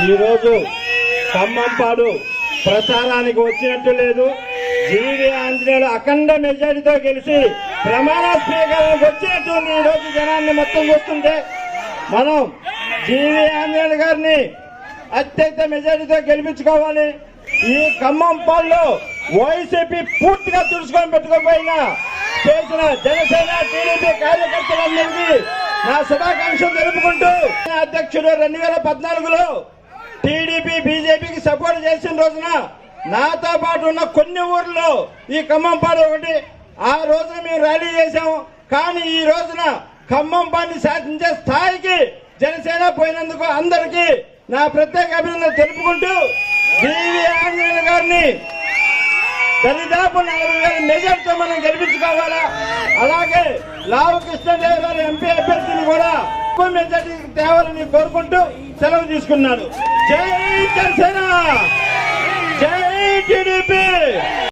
ఈరోజు ఖమ్మంపాడు ప్రచారానికి వచ్చినట్టు లేదు. జీవి ఆంజనేయులు అఖండ మెజారిటీతో గెలిచి ప్రమాణ స్వీకారానికి వచ్చినట్టు ఈ రోజు జనాన్ని మొత్తం చూస్తుంటే మనం జీవి ఆంజనేయులు గారిని అత్యంత మెజారిటీతో గెలిపించుకోవాలి. ఈ ఖమ్మంపాడులో వైసీపీ పూర్తిగా తుడుచుకొని పెట్టుకోపోయినా చేసిన జనసేన టీడీపీ కార్యకర్తలందరికీ నా శుభాకాంక్షలు తెలుపుకుంటూ అధ్యక్షుడు 2014లో టీడీపీ బీజేపీకి సపోర్ట్ చేసిన రోజున నాతో పాటు ఉన్న కొన్ని ఊర్లో ఈ ఖమ్మంపాడు ఒకటి. ఆ రోజున మేము ర్యాలీ చేశాము. కానీ ఈ రోజున ఖమ్మంపాడిని శాసించే స్థాయికి జనసేన పోయినందుకు అందరికీ నా ప్రత్యేక అభినందనలు తెలుపుకుంటూ జీవి ఆంజనేయులు గారిని దరిదాపు 40,000 మెజార్టీతో మనం గెలిపించుకోవాలా. అలాగే లావు కృష్ణదేవ్ గారి ఎంపీ అభ్యర్థిని కూడా ఎక్కువ మెజార్టీకి తేవాలని కోరుకుంటూ సెలవు తీసుకున్నాడు. జై జనసేన, జై టీడీపీ.